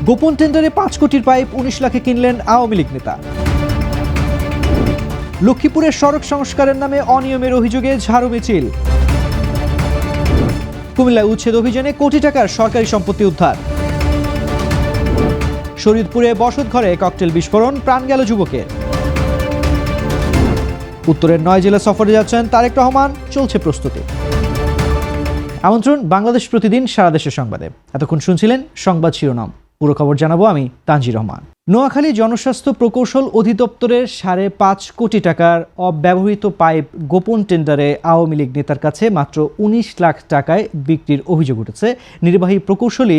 গোপন টেন্ডারে 5 কোটির পাইপ 19 লাখে কিনলেন আওয়ামী লীগ নেতা। লক্ষ্মীপুরের সড়ক সংস্কারের নামে অনিয়মের অভিযোগে ঝাড়ু মিছিল। কুমিল্লায় উচ্ছেদ অভিযানে কোটি টাকার সরকারি সম্পত্তি উদ্ধার। শরীয়তপুরে বসতঘরে ককটেল বিস্ফোরণ, প্রাণ গেল যুবকের। উত্তরের 9 জেলা সফরে যাচ্ছেন তারেক রহমান, চলছে প্রস্তুতি। আমন্ত্রণ বাংলাদেশ প্রতিদিন সারা দেশের সংবাদে। এতক্ষণ শুনছিলেন সংবাদ শিরোনাম, পুরো খবর জানাবো আমি তানজির রহমান। নোয়াখালী জনস্বাস্থ্য প্রকৌশল অধিদপ্তরের 5.5 কোটি টাকার অব্যবহৃত পাইপ গোপন টেন্ডারে আওয়ামী লীগ নেতার কাছে মাত্র 19 লাখ টাকায় বিক্রির অভিযোগ উঠেছে নির্বাহী প্রকৌশলী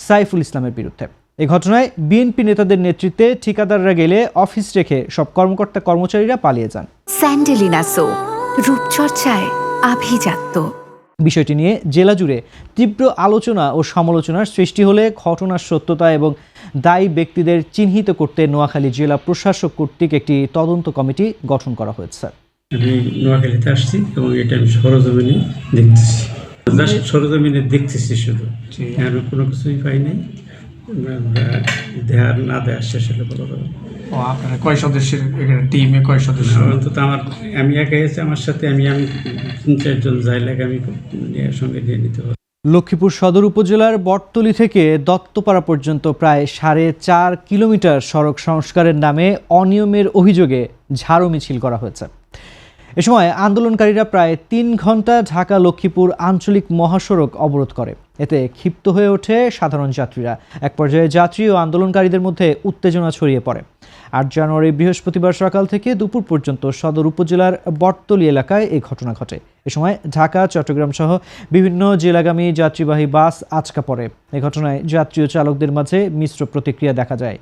সাইফুল ইসলামের বিরুদ্ধে। এই ঘটনায় বিএনপি নেতাদের নেতৃত্বে ঠিকাদাররা গেলে অফিস রেখে সব কর্মকর্তা কর্মচারীরা পালিয়ে যান। স্যান্ডেলিনা সো, রূপচর্চায় আভিজাত্য। বিষয়টি নিয়ে জেলা জুড়ে তীব্র আলোচনা ও সমালোচনার সৃষ্টি হলে ঘটনার সত্যতা এবং দায়ী ব্যক্তিদের চিহ্নিত করতে নোয়াখালী জেলা প্রশাসক কর্তৃক একটি তদন্ত কমিটি গঠন করা হয়েছে। আমি নোয়াখালীতে আসছি এবং এটা আমি সরজমিনে দেখতেছি শুধু, আর কোনো কিছুই পাই নাই। দেহার না দেওয়ার শেষ হলে বলা যাবে। আপনারা কয় সদস্যের এখানে টিমে কয় সদস্য? অন্তত আমি একাই আছি, আমার সাথে আমি 3-4 জন যাই লাগে আমি সঙ্গে নিয়ে নিতে পারি। লক্ষ্মীপুর সদর উপজেলার বটতলী থেকে দত্তপাড়া পর্যন্ত প্রায় 4.5 কিলোমিটার সড়ক সংস্কারের নামে অনিয়মের অভিযোগে ঝাড়ু মিছিল করা হয়েছে। এ সময় আন্দোলনকারীরা প্রায় 3 ঘন্টা ঢাকা লক্ষ্মীপুর আঞ্চলিক মহাসড়ক অবরোধ করে। এতে ক্ষিপ্ত হয়ে ওঠে সাধারণ যাত্রীরা। এক পর্যায়ে যাত্রী ও আন্দোলনকারীদের মধ্যে উত্তেজনা ছড়িয়ে পড়ে। 8 জানুয়ারি বৃহস্পতিবার সকাল থেকে দুপুর পর্যন্ত সদর উপজেলার বটতলী এলাকায় এই ঘটনা ঘটে। এ সময় ঢাকা, চট্টগ্রাম সহ বিভিন্ন জেলাগামী যাত্রীবাহী বাস আচকা পড়ে। এই ঘটনায় যাত্রী ও চালকদের মাঝে মিশ্র প্রতিক্রিয়া দেখা যায়।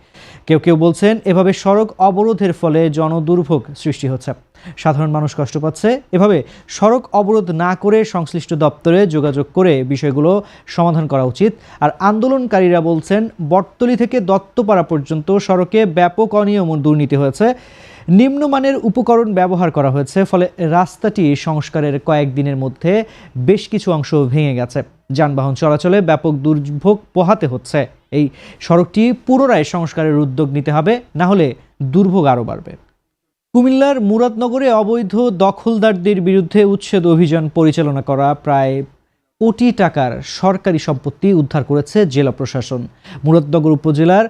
কেউ কেউ বলছেন এভাবে সড়ক অবরোধের ফলে জনদুর্ভোগ সৃষ্টি হচ্ছে, সাধারণ মানুষ কষ্ট পাচ্ছে। এভাবে সড়ক অবরোধ না করে সংশ্লিষ্ট দপ্তরে যোগাযোগ করে বিষয়গুলো সমাধান করা উচিত। আর আন্দোলনকারীরা বলছেন বটতলী থেকে দত্তপাড়া পর্যন্ত সড়কে ব্যাপক অনিয়ম ও দুর্নীতি হয়েছে, নিম্নমানের উপকরণ ব্যবহার করা হয়েছে, ফলে রাস্তাটি সংস্কারের কয়েকদিনের মধ্যে বেশ কিছু অংশ ভেঙে গেছে, যানবাহন চলাচলে ব্যাপক দুর্ভোগ পোহাতে হচ্ছে। এই সড়কটি পুনরায় সংস্কারের উদ্যোগ নিতে হবে, না হলে দুর্ভোগ আরও বাড়বে। কুমিল্লার মুরাদনগরে অবৈধ দখলদারদের বিরুদ্ধে উচ্ছেদ অভিযান পরিচালনা করা প্রায় কোটি টাকার সরকারি সম্পত্তি উদ্ধার করেছে জেলা প্রশাসন। মুরাদনগর উপজেলার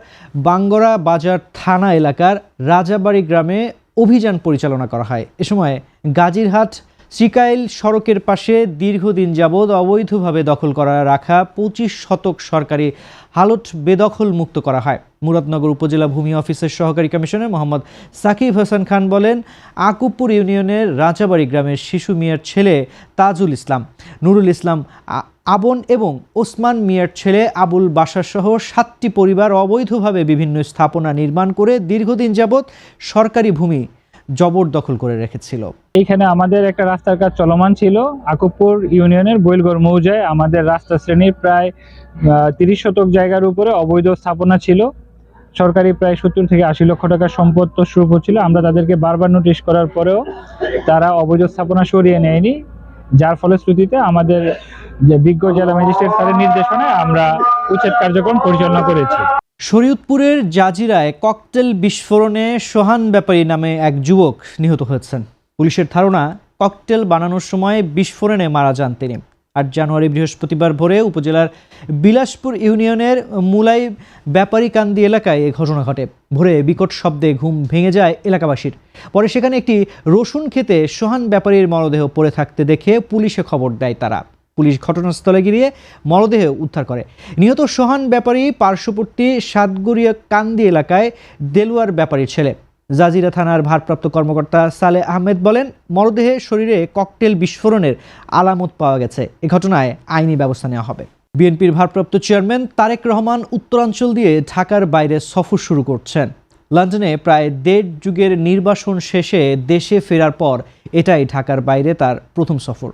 বাঙ্গরা বাজার থানা এলাকার রাজাবাড়ি গ্রামে অভিযান পরিচালনা করা হয়। এ সময় গাজীরহাট শ্রীকাইল সড়কের পাশে দীর্ঘদিন যাবৎ অবৈধভাবে দখল করা রাখা 25 শতক সরকারি হালট বেদখল মুক্ত করা হয়। মুরাদনগর উপজেলা ভূমি অফিসের সহকারী কমিশনার মোহাম্মদ সাকিব হাসান খান বলেন, আকুবপুর ইউনিয়নের রাজাবাড়ি গ্রামের শিশু মিয়ার ছেলে তাজুল ইসলাম, নুরুল ইসলাম আবন এবং ওসমান মিয়ার ছেলে আবুল বাশার সহ 7টি পরিবার অবৈধভাবে বিভিন্ন স্থাপনা নির্মাণ করে দীর্ঘদিন যাবৎ সরকারি ভূমি জবরদখল করে রেখেছিল। এইখানে আমাদের একটা রাস্তার কাজ চলমান ছিল। আকুবপুর ইউনিয়নের বৈলগড় মৌজায় আমাদের রাস্তা শ্রেণীর প্রায় 30 শতক জায়গার উপরে অবৈধ স্থাপনা ছিল। সরকারি প্রায় 70 থেকে 80 লক্ষ টাকার সম্পদ তছরূপ ছিল। আমরা তাদেরকে বারবার নোটিশ করার পরেও তারা অবৈধ স্থাপনা সরিয়ে নেয়নি, যার ফলশ্রুতিতে আমাদের যে বিজ্ঞ জেলা ম্যাজিস্ট্রেট স্যারের নির্দেশনায় আমরা উচ্ছেদ কার্যক্রম পরিচালনা করেছি। শরীয়তপুরের জাজিরায় ককটেল বিস্ফোরণে সোহান ব্যাপারী নামে এক যুবক নিহত হয়েছেন। পুলিশের ধারণা ককটেল বানানোর সময় বিস্ফোরণে মারা যান তিনি। 8 জানুয়ারি বৃহস্পতিবার ভোরে উপজেলার বিলাসপুর ইউনিয়নের মুলাই ব্যাপারীকান্দি এলাকায় এই ঘটনা ঘটে। ভোরে বিকট শব্দে ঘুম ভেঙে যায় এলাকাবাসীর। পরে সেখানে একটি রসুন খেতে সোহান ব্যাপারীর মরদেহ পড়ে থাকতে দেখে পুলিশে খবর দেয় তারা। পুলিশ ঘটনাস্থলে গিয়ে মরদেহ উদ্ধার করে। নিহত সোহান ব্যাপারী পার্শ্ববর্তী সাতগড়িয়া কান্দি এলাকায় দেলুয়ার ব্যাপারীর ছেলে। জাজিরা থানার ভারপ্রাপ্ত কর্মকর্তা সালে আহমেদ বলেন, মরদেহে শরীরে ককটেল বিস্ফোরণের আলামত পাওয়া গেছে। এ ঘটনায় আইনি ব্যবস্থা নেওয়া হবে। বিএনপির ভারপ্রাপ্ত চেয়ারম্যান তারেক রহমান উত্তরাঞ্চল দিয়ে ঢাকার বাইরে সফর শুরু করছেন। লন্ডনে প্রায় 1.5 যুগের নির্বাসন শেষে দেশে ফেরার পর এটাই ঢাকার বাইরে তার প্রথম সফর।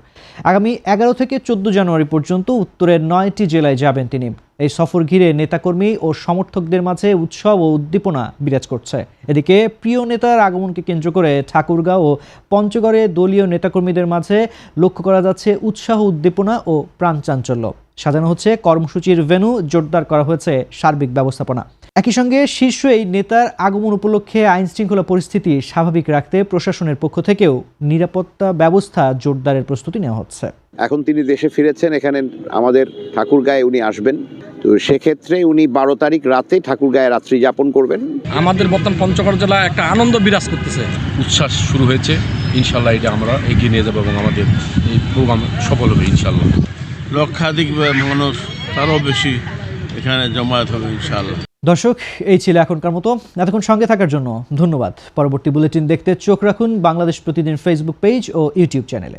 আগামী 11 থেকে 14 জানুয়ারি পর্যন্ত উত্তরের 9টি জেলায় যাবেন তিনি। এই সফর ঘিরে নেতাকর্মী ও সমর্থকদের মাঝে উৎসব ও উদ্দীপনা বিরাজ করছে। এদিকে প্রিয় নেতার আগমনকে কেন্দ্র করে ঠাকুরগাঁও ও পঞ্চগড়ে দলীয় নেতাকর্মীদের মাঝে লক্ষ্য করা যাচ্ছে উৎসাহ, উদ্দীপনা ও প্রাণচাঞ্চল্য। সাজানো হচ্ছে কর্মসূচির ভেন্যু, জোরদার করা হয়েছে সার্বিক ব্যবস্থাপনা। একই সঙ্গে শীর্ষ এই নেতার আগমন উপলক্ষে আইন শৃঙ্খলা পরিস্থিতি স্বাভাবিক রাখতে প্রশাসনের পক্ষ থেকেও নিরাপত্তা ব্যবস্থা জোরদারের প্রস্তুতি নেওয়া হচ্ছে। এখন তিনি দেশে ফিরেছেন, এখানে আমাদের ঠাকুরগাঁয়ে উনি আসবেন। তো সেক্ষেত্রে উনি 12 তারিখ রাতে ঠাকুরগাঁয়ে রাত্রি যাপন করবেন। আমাদের বর্তমান পঞ্চগড় জেলায় একটা আনন্দ বিরাজ করতেছে, উচ্ছ্বাস শুরু হয়েছে। ইনশাল্লাহ এটা আমরা এগিয়ে নিয়ে যাবো এবং আমাদের এই প্রোগ্রাম সফল হবে ইনশাল্লাহ। লক্ষাধিক মানুষ, তারও বেশি এখানে জমায়েত হবে ইনশাআল্লাহ। দর্শক, এই ছিল এখনকার মতো। এতক্ষণ সঙ্গে থাকার জন্য ধন্যবাদ। পরবর্তী বুলেটিন দেখতে চোখ রাখুন বাংলাদেশ প্রতিদিন ফেসবুক পেজ ও ইউটিউব চ্যানেলে।